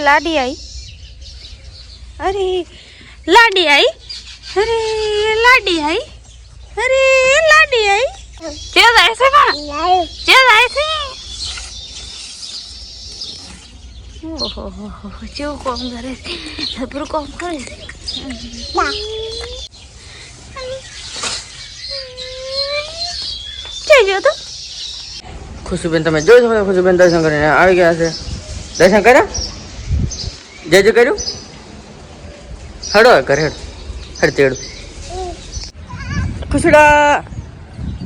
लाडी आई, अरे लाडी आई, अरे लाडी आई, अरे लाडी आई. चल ऐसे का चल ऐसे. ओहो जो काम करे सब काम करे. चाहिए तो ખુશીબેન તમે જોઈ શકો છો. ખુશીબેન દર્શન કરીને આવી ગયા છે. દર્શન કર્યા? જય જય કર્યું? હડો કર હેડ હેડ તેડ ખુશીડા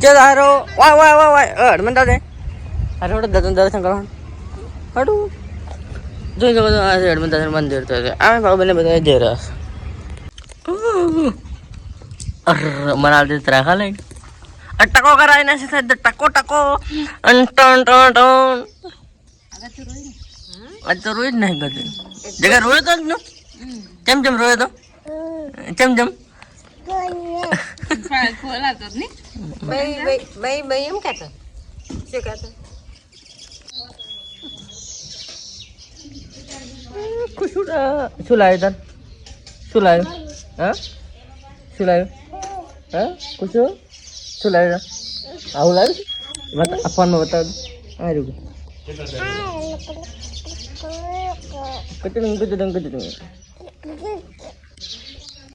ચલ હારો વાય વાય વાય વાય હડ મંદા દે હારો દર્શન કરવાનું હડું જોઈ શકો છો. આ છે હડમંતા મંદિર. તો આ ભાઈ બધા જઈ રહ્યા છે. મનાલ દે ત્રાખા લઈ ટકો કરાય ના છે ટકો ટકો ટન ટન ટન. આજ તો રોઈ જ નહીં કરતી. જગા રોયો તો જ ને? કેમ કેમ રોયો તો? કેમ કેમ ખોલાતો જ નહીં. ભાઈ એમ કહેતો શું કહેતો? ખુશુડા શું લાવ્યું તને? શું લાવ્યું? હા શું લાવ્યું? હા ખુશુ શું લાવ્યું? આવું લાવ્યું? ફોનમાં બતાવ. આ રહ્યું કચડું કચડું કચડું.